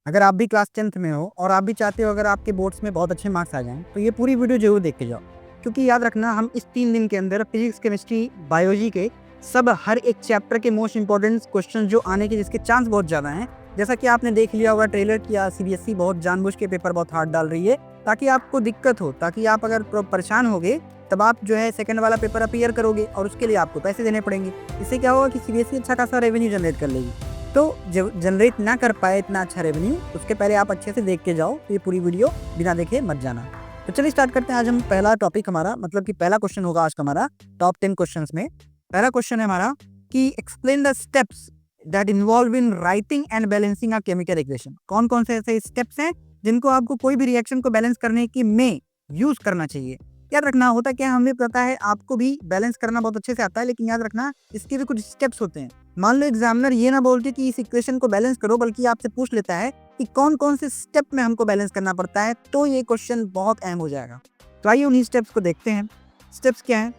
अगर आप भी क्लास 10th में हो और आप भी चाहते हो अगर आपके बोर्ड्स में बहुत अच्छे मार्क्स आ जाएं तो ये पूरी वीडियो जरूर देख के जाओ, क्योंकि याद रखना हम इस 3 दिन के अंदर फिजिक्स, केमिस्ट्री, बायोलॉजी के सब हर एक चैप्टर के मोस्ट इंपॉर्टेंट क्वेश्चन जो आने के जिसके चांस बहुत ज़्यादा हैं, जैसा कि आपने देख लिया होगा ट्रेलर किया, सीबीएसई बहुत जानबूझ के पेपर बहुत हार्ड डाल रही है ताकि आपको दिक्कत हो, ताकि आप अगर परेशान होगे तब आप जो है सेकंड वाला पेपर अपीयर करोगे और उसके लिए आपको पैसे देने पड़ेंगे। इससे क्या होगा कि सीबीएसई अच्छा खासा रेवेन्यू जनरेट कर लेगी। तो जो जनरेट ना कर पाए इतना अच्छा रेवेन्यू, उसके पहले आप अच्छे से देख के जाओ, तो ये पूरी वीडियो बिना देखे मत जाना। तो चलिए स्टार्ट करते हैं। आज हम पहला टॉपिक हमारा मतलब कि पहला क्वेश्चन होगा आज का हमारा टॉप 10 क्वेश्चंस में। पहला क्वेश्चन है हमारा कि explain the steps that involve in writing and balancing a chemical equation. कौन कौन से ऐसे स्टेप्स हैं जिनको आपको कोई भी रिएक्शन को बैलेंस करने की में यूज करना चाहिए। याद रखना होता क्या, हमें पता है आपको भी बैलेंस करना बहुत अच्छे से आता है, लेकिन याद रखना इसके भी कुछ स्टेप्स होते हैं। मान लो एग्जामिनर ये ना बोलते कि इस इक्वेशन को बैलेंस करो, बल्कि आपसे पूछ लेता है कि कौन कौन से स्टेप में हमको बैलेंस करना पड़ता है, तो ये क्वेश्चन बहुत अहम हो जाएगा। तो आइए उन्हीं स्टेप्स को देखते हैं। स्टेप्स क्या है,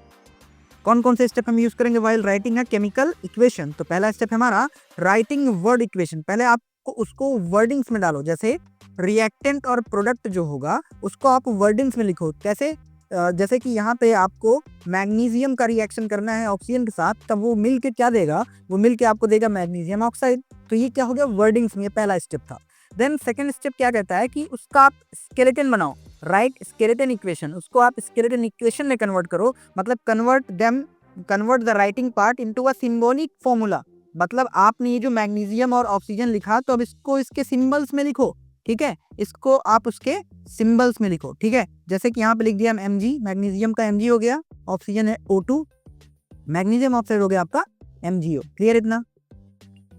कौन कौन से स्टेप हम यूज करेंगे while writing a chemical equation. तो पहला स्टेप है हमारा राइटिंग वर्ड इक्वेशन। पहले आपको उसको वर्डिंग्स में डालो, जैसे रिएक्टेंट और प्रोडक्ट जो होगा उसको आप वर्डिंग्स में लिखो। कैसे? जैसे कि यहाँ पे आपको मैग्नीशियम का रिएक्शन करना है ऑक्सीजन के साथ, तब वो मिल के क्या देगा, वो मिल के आपको देगा मैग्नीशियम ऑक्साइड। तो ये क्या हो गया, वर्डिंग्स में, ये पहला स्टेप था। देन सेकंड स्टेप क्या कहता है कि उसका आप स्केलेटन बनाओ, राइट स्केलेटन इक्वेशन, उसको आप स्केलेटन इक्वेशन में कन्वर्ट करो, मतलब convert the writing part into a symbolic formula. मतलब आपने ये जो मैग्नीशियम और ऑक्सीजन लिखा, तो अब इसको इसके सिंबल्स में लिखो, ठीक है, इसको आप उसके सिंबल्स में लिखो, ठीक है। जैसे कि यहाँ पे लिख दिया हम Mg, मैग्नीशियम का Mg हो गया, ऑक्सीजन है O2, मैग्नीशियम ऑक्साइड हो गया आपका MgO। क्लियर इतना?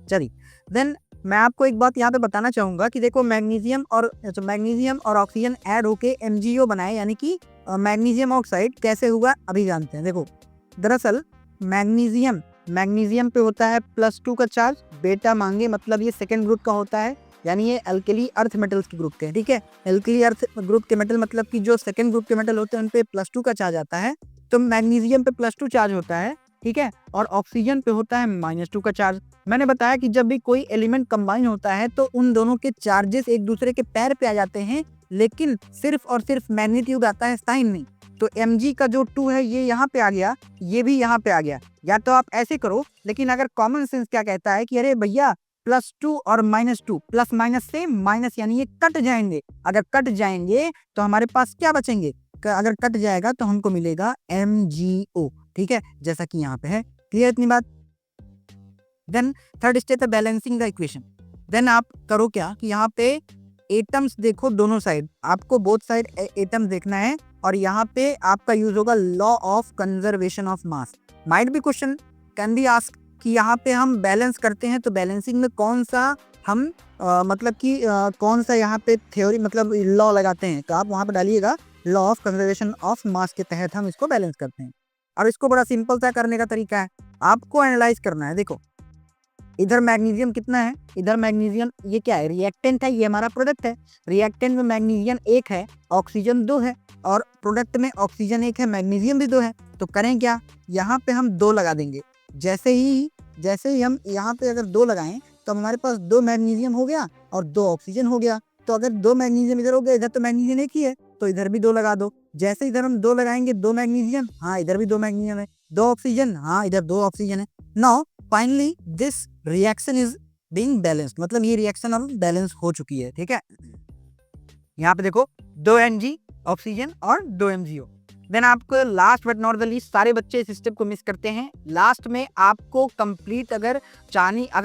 चलिए, देन मैं आपको एक बात यहाँ पे बताना चाहूंगा कि देखो मैग्नीशियम और ऑक्सीजन ऐड होके MgO बनाए, यानी कि मैग्नीशियम ऑक्साइड कैसे हुआ अभी जानते हैं। देखो दरअसल मैग्नीशियम पे होता है +2 का चार्ज, बेटा मांगे मतलब ये सेकेंड ग्रुप का होता है, यानी ये अल्कली अर्थ मेटल्स के ग्रुप के हैं, ठीक है। अल्कली अर्थ ग्रुप के मेटल मतलब कि जो सेकंड ग्रुप के मेटल होते हैं उन पे +2 का चार्ज आता है। तो मैग्नीशियम पे +2 चार्ज होता है, ठीक है, और ऑक्सीजन पे होता है -2 का चार्ज। मैंने बताया कि जब भी कोई एलिमेंट कंबाइन होता है तो उन दोनों के चार्जेस एक दूसरे के पैर पे आ जाते हैं, लेकिन सिर्फ और सिर्फ मैग्नीट्यूड आता है, साइन नहीं। तो Mg का जो 2 है ये यहाँ पे आ गया, ये भी यहाँ पे आ गया। या तो आप ऐसे करो, लेकिन अगर कॉमन सेंस क्या कहता है कि अरे भैया +2 और -2, प्लस माइनस से माइनस, यानी ये कट जाएंगे। अगर कट जाएंगे तो हमारे पास क्या बचेंगे, अगर कट जाएगा तो हमको मिलेगा MgO, ठीक है, जैसा कि यहाँ पे है। क्लियर इतनी बात? देन थर्ड स्टेप है बैलेंसिंग द इक्वेशन। देन आप करो क्या कि यहाँ पे एटम्स देखो दोनों साइड, आपको बोथ साइड एटम्स देखना है, और यहाँ पे आपका यूज होगा law of conservation of mass. Might be question can be ask कि यहाँ पे हम बैलेंस करते हैं तो बैलेंसिंग में कौन सा हम मतलब कि कौन सा यहाँ पे थ्योरी मतलब लॉ लगाते हैं, तो आप वहाँ पे डालिएगा लॉ ऑफ कंजर्वेशन ऑफ मास के तहत हम इसको बैलेंस करते हैं। और इसको बड़ा सिंपल सा करने का तरीका है, आपको एनालाइज करना है। देखो इधर मैग्नीशियम कितना है, इधर मैग्नीशियम ये क्या है, रिएक्टेंट है, ये हमारा प्रोडक्ट है। रिएक्टेंट में मैग्नीशियम 1 है, ऑक्सीजन 2 है, और प्रोडक्ट में ऑक्सीजन 1 है, मैग्नीशियम भी 2 है। तो करें क्या, यहाँ पे हम 2 लगा देंगे। जैसे ही हम यहाँ पे अगर 2 लगाएं तो हमारे पास 2 मैग्नीशियम हो गया और 2 ऑक्सीजन हो गया। तो अगर 2 मैग्नीशियम इधर हो गया, इधर तो मैग्नीशियम 1 ही है, तो इधर भी 2 लगा दो। जैसे इधर हम 2 लगाएंगे, 2 मैग्नीशियम, हाँ इधर भी 2 मैग्नीशियम है, 2 ऑक्सीजन, हाँ इधर 2 ऑक्सीजन है। Now finally this reaction is being balanced, मतलब ये रिएक्शन अब बैलेंस हो चुकी है, ठीक है। यहाँ पे देखो 2 Mg ऑक्सीजन और 2 MgO। देन आपको last but not the least, सारे बच्चे इस स्टेप को मिस करते हैं। लास्ट में आपको कंप्लीट अगर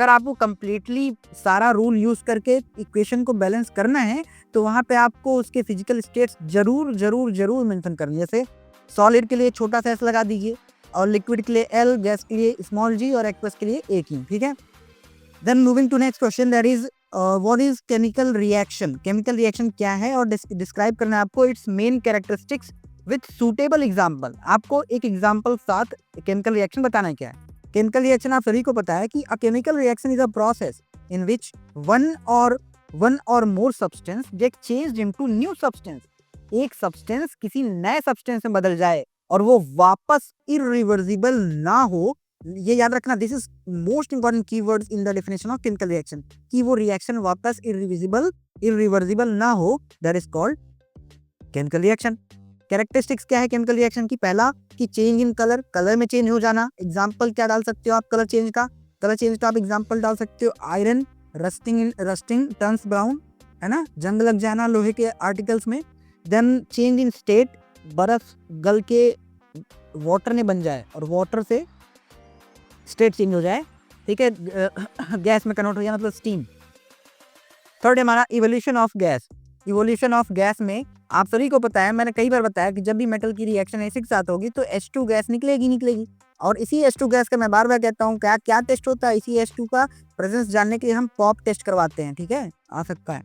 आपको कंप्लीटली सारा रूल यूज करके इक्वेशन को बैलेंस करना है, तो वहां पे आपको उसके फिजिकल स्टेट्स जरूर जरूर जरूर मेंशन करनी है। जैसे सॉलिड के लिए छोटा सा S लगा दीजिए, और लिक्विड के लिए L, गैस के लिए g और एक्वस के लिए A, ठीक है। Then moving to next question, that is what is chemical reaction. Chemical reaction क्या है और डिस्क्राइब करना है आपको its main characteristics with suitable example. आपको एक एग्जाम्पल साथ केमिकल रिएक्शन बताना है क्या है। केमिकल रिएक्शन आप सभी को पता है कि a chemical reaction is a process in which one or more substance get changed into new substance. एक सब्सटेंस किसी नए सब्सटेंस में बदल जाए और वो वापस इरिवर्सिबल ना हो, ये याद रखना, this is most important keywords in the definition of chemical reaction, कि वो रिएक्शन वापस इरिवर्सिबल ना हो, that is called chemical reaction. Characteristics क्या है केमिकल रिएक्शन की? पहला कि चेंज इन कलर, कलर में चेंज हो जाना। एग्जांपल क्या डाल सकते हो आप कलर चेंज का? कलर चेंज का आप एग्जांपल डाल सकते हो आयरन रस्टिंग टर्न्स ब्राउन, है ना, जंग लग जाना लोहे के आर्टिकल्स में। देन चेंज इन स्टेट, बर्फ गल के वाटर में बन जाए और वाटर से स्टेट चेंज हो जाए, ठीक है, गैस में कन्वर्ट हो जाए, मतलब स्टीम। थर्ड है हमारा evolution of gas. Evolution of gas में आप सभी को पता है, मैंने कई बार बताया कि जब भी मेटल की रिएक्शन एसिड के साथ होगी तो H2 गैस निकलेगी। और इसी H2 गैस का मैं बार बार कहता हूँ क्या क्या टेस्ट होता है, इसी H2 का प्रेजेंस जानने के लिए हम पॉप टेस्ट करवाते हैं, ठीक है, आ सकता है।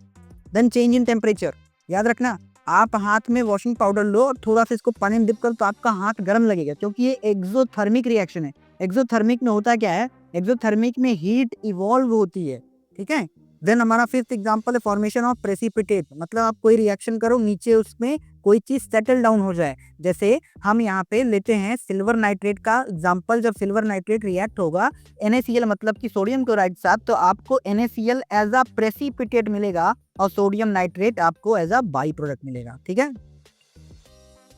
देन चेंज इन टेम्परेचर, याद रखना, आप हाथ में वॉशिंग पाउडर लो और थोड़ा सा इसको पानी में डिप करो तो आपका हाथ गर्म लगेगा, क्योंकि ये एक्सोथर्मिक रिएक्शन है। एक्सोथर्मिक में होता क्या है, एक्सोथर्मिक में हीट इवॉल्व होती है, ठीक है। देन हमारा फिफ्थ एग्जांपल है फॉर्मेशन ऑफ प्रेसिपिटेट, मतलब आप कोई रिएक्शन करो, नीचे उसमें कोई चीज सेटल डाउन हो जाए। जैसे हम यहाँ पे लेते हैं सिल्वर नाइट्रेट का एग्जांपल, जब सिल्वर नाइट्रेट रिएक्ट होगा NaCl मतलब कि सोडियम क्लोराइड के साथ, तो आपको NaCl एज अ प्रेसिपिटेट मिलेगा और सोडियम नाइट्रेट आपको एज अ बाई प्रोडक्ट मिलेगा, ठीक है।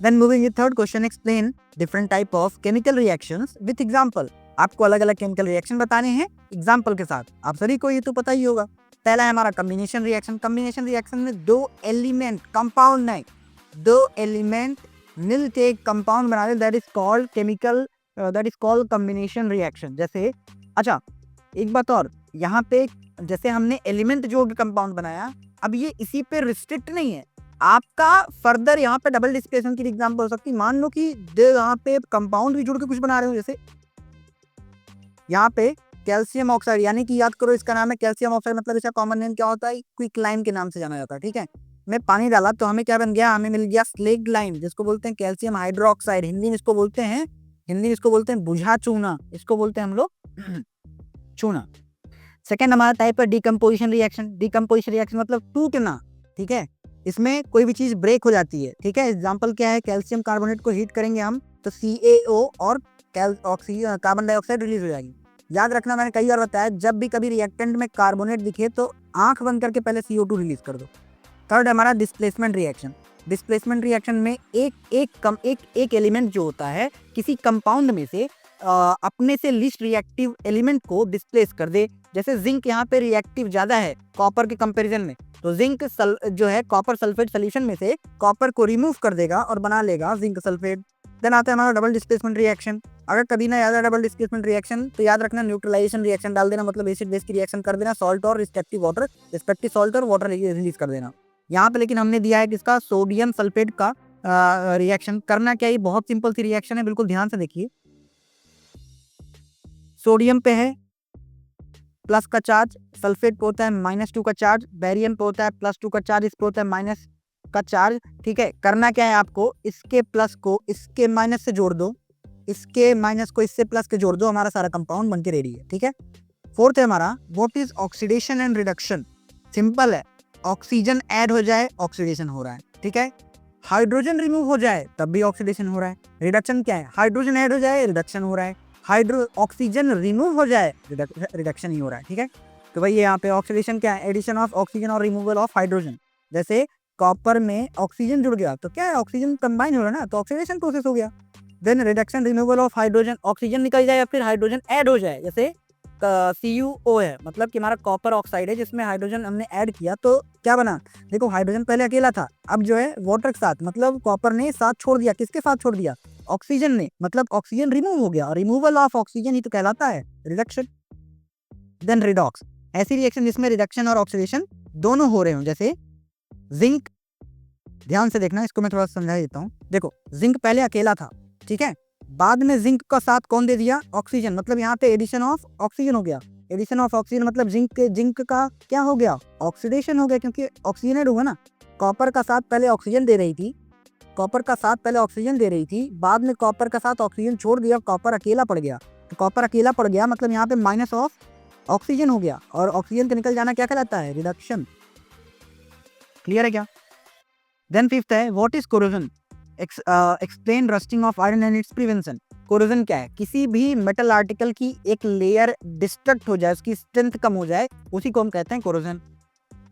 Then moving to third question, explain different type of chemical reactions with example. आपको अलग अलग केमिकल रिएक्शन बताने हैं एग्जांपल के साथ, आप सभी को ये तो पता ही होगा। पहला है हमारा कॉम्बिनेशन रिएक्शन। कॉम्बिनेशन रिएक्शन में दो एलिमेंट कंपाउंड नहीं, दो एलिमेंट मिलकर एक कंपाउंड बना दे, that is called chemical, that is called combination reaction. जैसे अच्छा एक बात और, यहाँ पे जैसे हमने एलिमेंट जोड़ के कंपाउंड बनाया, अब ये इसी पे रिस्ट्रिक्ट नहीं है, आपका फर्दर यहाँ पे डबल डिस्प्लेसमेंट की एग्जांपल हो सकती है। मान लो कि यहाँ पे कंपाउंड भी जुड़ के कुछ बना रहे हो, जैसे यहाँ पे कैल्शियम ऑक्साइड, यानी कि याद करो इसका नाम है कैल्शियम ऑक्साइड, मतलब इसका कॉमन नेम क्या होता है, क्विकलाइम के नाम से जाना जाता है, ठीक है। मैं पानी डाला तो हमें क्या बन गया, हमें मिल गया स्लेक्ड लाइम, जिसको बोलते हैं कैल्शियम हाइड्रोक्साइड, हिंदी में इसको बोलते हैं बुझा चूना, इसको बोलते हैं हम लोग चूना। सेकेंड हमारा टाइप है डिकम्पोजिशन रिएक्शन। डिकम्पोजिशन रिएक्शन मतलब टूटना, ठीक है, इसमें कोई भी चीज ब्रेक हो जाती है, ठीक है। एग्जाम्पल क्या है, कैल्शियम कार्बोनेट को हीट करेंगे हम तो CaO और कार्बन डाइऑक्साइड रिलीज हो जाएगी। याद रखना, मैंने कई बार बताया, जब भी कभी रिएक्टेंट में कार्बोनेट दिखे तो आंख बंद करके पहले CO2 रिलीज कर दो। थर्ड हमारा डिस्प्लेसमेंट रिएक्शन। डिस्प्लेसमेंट रिएक्शन में एक एलिमेंट जो होता है किसी कंपाउंड में से अपने से लिस्ट रिएक्टिव एलिमेंट को डिस्प्लेस कर दे। जैसे जिंक यहाँ पे रिएक्टिव ज्यादा है कॉपर के कंपैरिजन में, तो जिंक जो है कॉपर सल्फेट सोल्यूशन में से कॉपर को रिमूव कर देगा और बना लेगा जिंक सल्फेट। देन आता है हमारा डबल डिस्प्लेसमेंट रिएक्शन। अगर कभी ना याद है डबल डिस्प्लेसमेंट रिएक्शन तो याद रखना न्यूट्रलाइजेशन रिएक्शन डाल देना, मतलब एसिड बेस की रिएक्शन कर देना, सॉल्ट और रिस्पेक्टिव सॉल्ट और वाटर रिलीज कर देना। यहाँ पे लेकिन हमने दिया है किसका, सोडियम सल्फेट का रिएक्शन। करना क्या, ये बहुत सिंपल सी रिएक्शन है, बिल्कुल ध्यान से देखिए। सोडियम पे है प्लस का चार्ज, सल्फेट पे होता है -2 का चार्ज, बेरियम पे होता है +2 का चार्ज, इस पे होता है माइनस का चार्ज, ठीक है। करना क्या है आपको, इसके प्लस को इसके माइनस से जोड़ दो, इसके माइनस को इससे प्लस के जोड़ दो, हमारा सारा कंपाउंड बनके रेडी है, ठीक है। फोर्थ है हमारा what is oxidation and reduction. Simple है, ऑक्सीजन ऐड हो जाए ऑक्सीडेशन हो रहा है, ठीक है। हाइड्रोजन रिमूव हो जाए तब भी ऑक्सीडेशन हो रहा है। रिडक्शन क्या है, हाइड्रोजन ऐड हो जाए रिडक्शन हो रहा है, ऑक्सीजन रिमूव हो जाए रिडक्शन ही हो रहा है, ठीक है। तो भाई यहाँ पे ऑक्सीडेशन क्या है, एडिशन ऑफ ऑक्सीजन और रिमूवल ऑफ हाइड्रोजन। जैसे कॉपर में ऑक्सीजन जुड़ गया तो क्या है, ऑक्सीजन कंबाइन हो रहा है ना, तो ऑक्सीडेशन प्रोसेस हो गया। Then reduction removal of hydrogen, oxygen निकल जाए या फिर हाइड्रोजन ऐड हो जाए। जैसे CuO है, मतलब कि हमारा कॉपर ऑक्साइड है जिसमें हाइड्रोजन हमने ऐड किया तो क्या बना, देखो हाइड्रोजन पहले अकेला था, अब जो है वाटर के साथ, मतलब कॉपर ने साथ छोड़ दिया, किसके साथ छोड़ दिया, ऑक्सीजन ने, मतलब ऑक्सीजन रिमूव हो गया, और रिमूवल ऑफ ऑक्सीजन ही तो कहलाता है रिडक्शन। देन रिडॉक्स, ऐसी रिएक्शन जिसमें रिडक्शन और ऑक्सीडेशन दोनों हो रहे हो। जैसे जिंक, ध्यान से देखना, इसको मैं थोड़ा समझा देता हूँ। देखो जिंक पहले अकेला था, ठीक है, बाद में जिंक का साथ कौन दे दिया, ऑक्सीजन, मतलब यहाँ पे एडिशन ऑफ ऑक्सीजन हो गया। एडिशन ऑफ ऑक्सीजन मतलब जिंक का क्या हो गया, ऑक्सीडेशन हो गया, क्योंकि ऑक्सीजन ऐड हुआ ना। कॉपर का साथ पहले ऑक्सीजन दे रही थी, बाद में कॉपर का साथ ऑक्सीजन छोड़ दिया, कॉपर अकेला पड़ गया। तो कॉपर अकेला पड़ गया मतलब यहाँ पे माइनस ऑफ ऑक्सीजन हो गया, और ऑक्सीजन का निकल जाना क्या कहलाता है, रिडक्शन। क्लियर है क्या। देन फिफ्थ है what is corrosion, explain rusting of iron and it's prevention. Corrosion क्या है? किसी भी मेटल आर्टिकल की एक लेयर डिस्ट्रक्ट हो जाए, उसकी स्ट्रेंथ कम हो जाए, उसी को हम कहते हैं corrosion.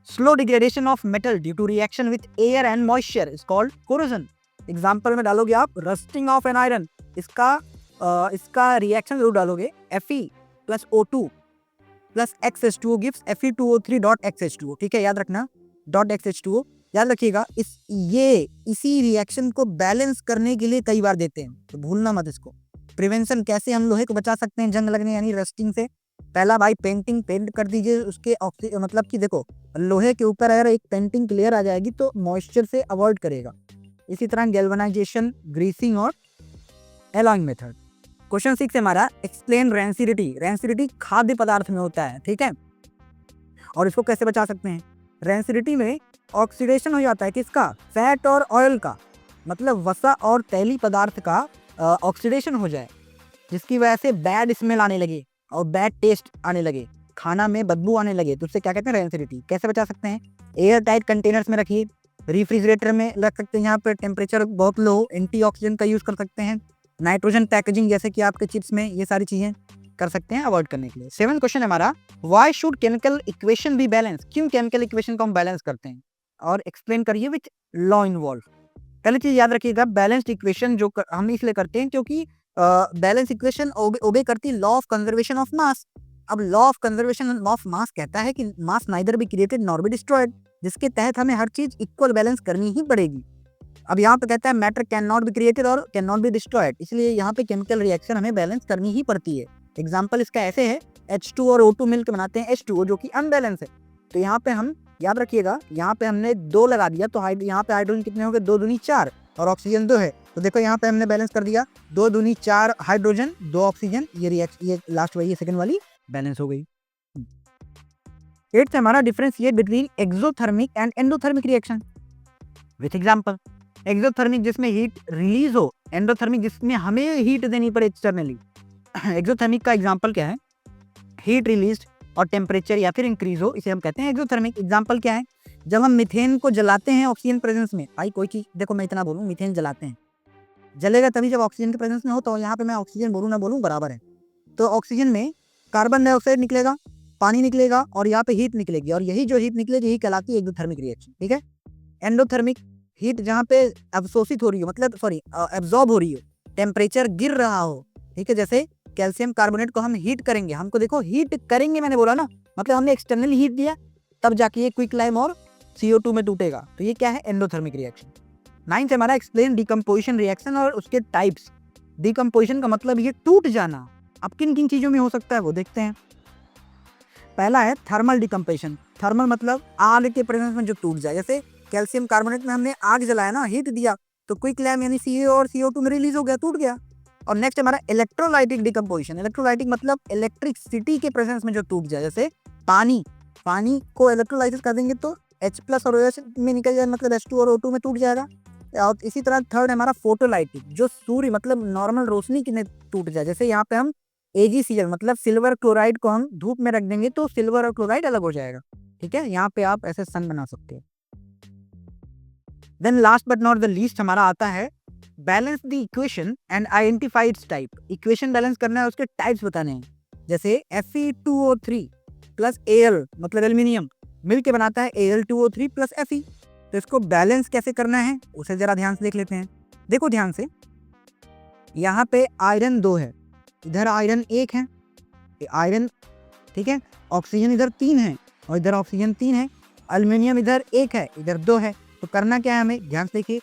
Slow degradation of metal due to reaction with air and moisture is called corrosion. Example में डालोगे आप रस्टिंग ऑफ एन आयरन, इसका रिएक्शन जरूर डालोगे, Fe plus O2 plus XH2O gives Fe2O3 dot XH2O, ठीक है, याद रखना डॉट XH2O याद रखिएगा। इसी रिएक्शन को बैलेंस करने के लिए कई बार देते हैं, तो भूलना मत इसको। प्रिवेंशन कैसे हम लोहे को बचा सकते हैं जंग लगने यानी रस्टिंग से? पहला भाई पेंट कर दीजिए उसके मतलब कि देखो लोहे के ऊपर अगर एक पेंटिंग क्लियर आ जाएगी तो मॉइस्चर से अवॉइड करेगा। इसी तरह गैल्वेनाइजेशन, ग्रीसिंग और एलॉइंग मेथड। क्वेश्चन 6 हमारा एक्सप्लेन रेंसिडिटी। रेंसिडिटी खाद्य पदार्थ में होता है, ठीक है, और इसको कैसे बचा सकते हैं? रेंसिडिटी में ऑक्सीडेशन हो जाता है किसका? फैट और ऑयल का, मतलब वसा और तैलीय पदार्थ का ऑक्सीडेशन हो जाए, जिसकी वजह से बैड स्मेल आने लगे और बैड टेस्ट आने लगे, खाना में बदबू आने लगे, तो उससे क्या कहते हैं? रेंसिडिटी। कैसे बचा सकते हैं? एयर टाइट कंटेनर्स में रखिए, रेफ्रिजरेटर में रख सकते हैं, यहाँ पर टेम्परेचर बहुत लो हो, एंटी ऑक्सीडेंट का यूज कर सकते हैं, नाइट्रोजन पैकेजिंग जैसे कि आपके चिप्स में, ये सारी चीजें कर सकते हैं अवॉइड करने के लिए। 7th क्वेश्चन हमारा, why should chemical equation be balance? क्यों केमिकल इक्वेशन को हम बैलेंस करते हैं? और एक्सप्लेन करिए विच लॉ इन्वॉल्व। पहली चीज याद रखिएगा, बैलेंस्ड इक्वेशन जो हम इसलिए करते हैं क्योंकि बैलेंस इक्वेशन ओबे करती है law of conservation of mass. अब law of conservation of mass कहता है कि mass neither be created nor be destroyed, जिसके तहत हमें हर चीज इक्वल बैलेंस करनी ही पड़ेगी। अब यहाँ पे कहता है matter can not be created और कैन नॉट बी डिस्ट्रॉयड, इसलिए यहाँ पे केमिकल रिएक्शन हमें बैलेंस करनी ही पड़ती है। एग्जाम्पल इसका ऐसे है, H2 और O2 मिलकर बनाते हैं H2O जो कि अनबैलेंस है, तो यहाँ पे हम याद रखिएगा, यहाँ पे हमने 2 लगा दिया तो यहाँ पे हाइड्रोजन कितने हो गए? 2 दूनी 4 और ऑक्सीजन 2 है, तो देखो यहाँ पे हमने बैलेंस कर दिया, 2 दूनी 4 हाइड्रोजन 2 ऑक्सीजन, ये लास्ट वाली सेकंड वाली बैलेंस हो गई। 8th हमारा differentiate between exothermic and endothermic reaction with example. Exothermic जिसमें हीट रिलीज हो, एंडोथर्मिक जिसमें हमें हीट देनी पड़े एक्सटर्नली। एक्सोथर्मिक का एग्जांपल क्या है? हीट रिलीज और टेम्परेचर या फिर इंक्रीज हो, इसे हम कहते हैं एक्सोथर्मिक। एग्जांपल क्या है? जब हम मीथेन को जलाते हैं ऑक्सीजन प्रेजेंस में, भाई कोई चीज देखो मैं इतना बोलूं, मीथेन जलाते हैं, जलेगा तभी जब ऑक्सीजन के प्रेजेंस में हो, तो यहाँ पे मैं ऑक्सीजन बोलूं ना बोलूं बराबर है। तो ऑक्सीजन में कार्बन डाइऑक्साइड निकलेगा, पानी निकलेगा और यहाँ पे हीट निकलेगी, और यही जो हीट निकलेगी यही कहलाती है एक्सोथर्मिक रिएक्शन, ठीक है। एंडोथर्मिक हीट जहाँ पे अवशोषित हो रही हो, मतलब एब्जॉर्ब हो रही हो, टेम्परेचर गिर रहा हो, ठीक है, जैसे कैल्शियम कार्बोनेट को हम हीट करेंगे, हमको देखो हीट करेंगे मैंने बोला ना, मतलब हमने एक्सटर्नली हीट दिया तब जाके ये क्विकलाइम और CO2 में टूटेगा, तो ये क्या है? Endothermic reaction. 9th हमारा एक्सप्लेन डिकम्पोजिशन रिएक्शन और उसके टाइप्स। डिकम्पोजिशन का मतलब ये टूट जाना, अब किन किन चीजों में हो सकता है वो देखते हैं। पहला है थर्मल डिकम्पोजिशन। थर्मल मतलब आग के प्रेजेंस में जो टूट जाए, जैसे कैल्शियम कार्बोनेट में हमने आग जलाया ना, हीट दिया, तो क्विकलाइम यानी CO और CO2 में रिलीज हो गया, टूट गया। और नेक्स्ट हमारा इलेक्ट्रोलाइटिक डिकम्पोजिशन। इलेक्ट्रोलाइटिक मतलब इलेक्ट्रिसिटी के प्रेजेंस में जो टूट जाए, जैसे पानी को इलेक्ट्रोलाइसिस कर देंगे तो H+ और OH में निकल जाए, मतलब H2 और O2 में टूट जाएगा। और इसी तरह थर्ड हमारा फोटोलाइटिक, जो सूर्य मतलब नॉर्मल रोशनी की टूट जाए, जैसे यहाँ पे हम AgCl मतलब सिल्वर क्लोराइड को हम धूप में रख देंगे तो सिल्वर और क्लोराइड अलग हो जाएगा, ठीक है, यहाँ पे आप ऐसे सन बना सकते हैं। Then last but not the least हमारा आता है balance the equation and identify its type. Equation balance करना है, उसके टाइप्स बताने हैं, जैसे Fe2O3 प्लस Al मतलब एल्यूमिनियम मिलके बनाता है Al2O3 प्लस Fe। तो इसको बैलेंस कैसे करना है उसे जरा ध्यान से देख लेते हैं। देखो ध्यान से, यहाँ पे आयरन 2 है, इधर आयरन 1 है, आयरन, ठीक है, ऑक्सीजन इधर 3 है और इधर ऑक्सीजन 3 है, एल्यूमिनियम इधर 1 है इधर 2 है। तो करना क्या है हमें, ध्यान से देखिए।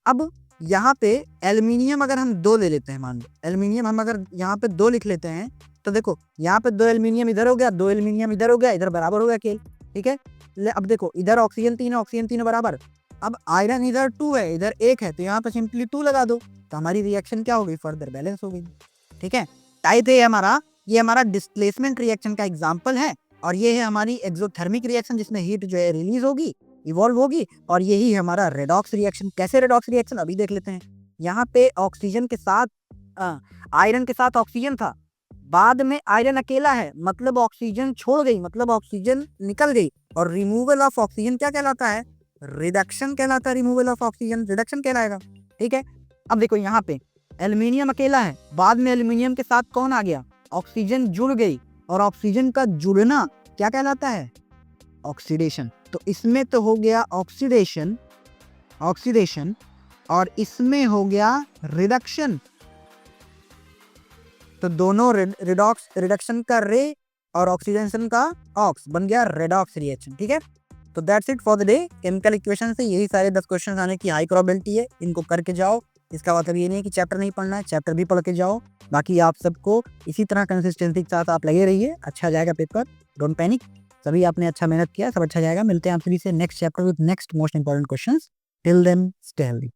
अब यहाँ पे एल्यूमिनियम अगर हम 2 ले लेते हैं, मान लो एल्यूमिनियम हम अगर यहाँ पे 2 लिख लेते हैं, तो देखो यहाँ पे 2 एल्यूमिनियम इधर हो गया, 2 एल्यूमिनियम इधर हो गया, इधर बराबर हो गया केल, ठीक है। अब देखो इधर ऑक्सीजन 3 है, ऑक्सीजन 3 बराबर। अब आयरन इधर 2 है इधर 1 है, तो यहाँ पे सिंपली 2 लगा दो, तो हमारी रिएक्शन क्या हो गई, फर्दर बैलेंस हो गई, ठीक है। टाइप ए हमारा, ये हमारा डिस्प्लेसमेंट रिएक्शन का एग्जाम्पल है, और ये है हमारी एक्सोथर्मिक रिएक्शन जिसमें हीट जो है रिलीज होगी, इवॉल्व होगी, और यही है हमारा रेडॉक्स रिएक्शन। कैसे रेडॉक्स रिएक्शन अभी देख लेते हैं। यहाँ पे ऑक्सीजन के साथ आयरन के साथ ऑक्सीजन था, बाद में आयरन अकेला है, मतलब ऑक्सीजन छोड़ गई, मतलब ऑक्सीजन निकल गई, और रिमूवल ऑफ ऑक्सीजन क्या कहलाता है, रिडक्शन कहलाता है। रिमूवल ऑफ ऑक्सीजन रिडक्शन कहलाएगा, ठीक है। अब देखो यहाँ पे एल्यूमिनियम अकेला है, बाद में एल्यूमिनियम के साथ कौन आ गया, ऑक्सीजन जुड़ गई, और ऑक्सीजन का जुड़ना क्या कहलाता है, ऑक्सीडेशन। तो इसमें तो हो गया ऑक्सीडेशन, ऑक्सीडेशन, और इसमें हो गया रिडक्शन। तो दोनों रिडॉक्स, रिडक्शन का रे और ऑक्सीडेशन का ऑक्स, बन गया रेडॉक्स रिएक्शन। ठीक है, तो that's it for the day. Chemical equation से यही सारे 10 क्वेश्चन आने की हाई प्रोबेबिलिटी है, इनको करके जाओ। इसका मतलब ये नहीं कि चैप्टर नहीं पढ़ना है, चैप्टर भी पढ़ के जाओ। बाकी आप सबको इसी तरह कंसिस्टेंसी के साथ आप लगे रहिए, अच्छा जाएगा पेपर, डोंट पैनिक। सभी आपने अच्छा मेहनत किया, सब अच्छा जाएगा। मिलते हैं आप सभी से next chapter with next most important questions. Till then stay healthy.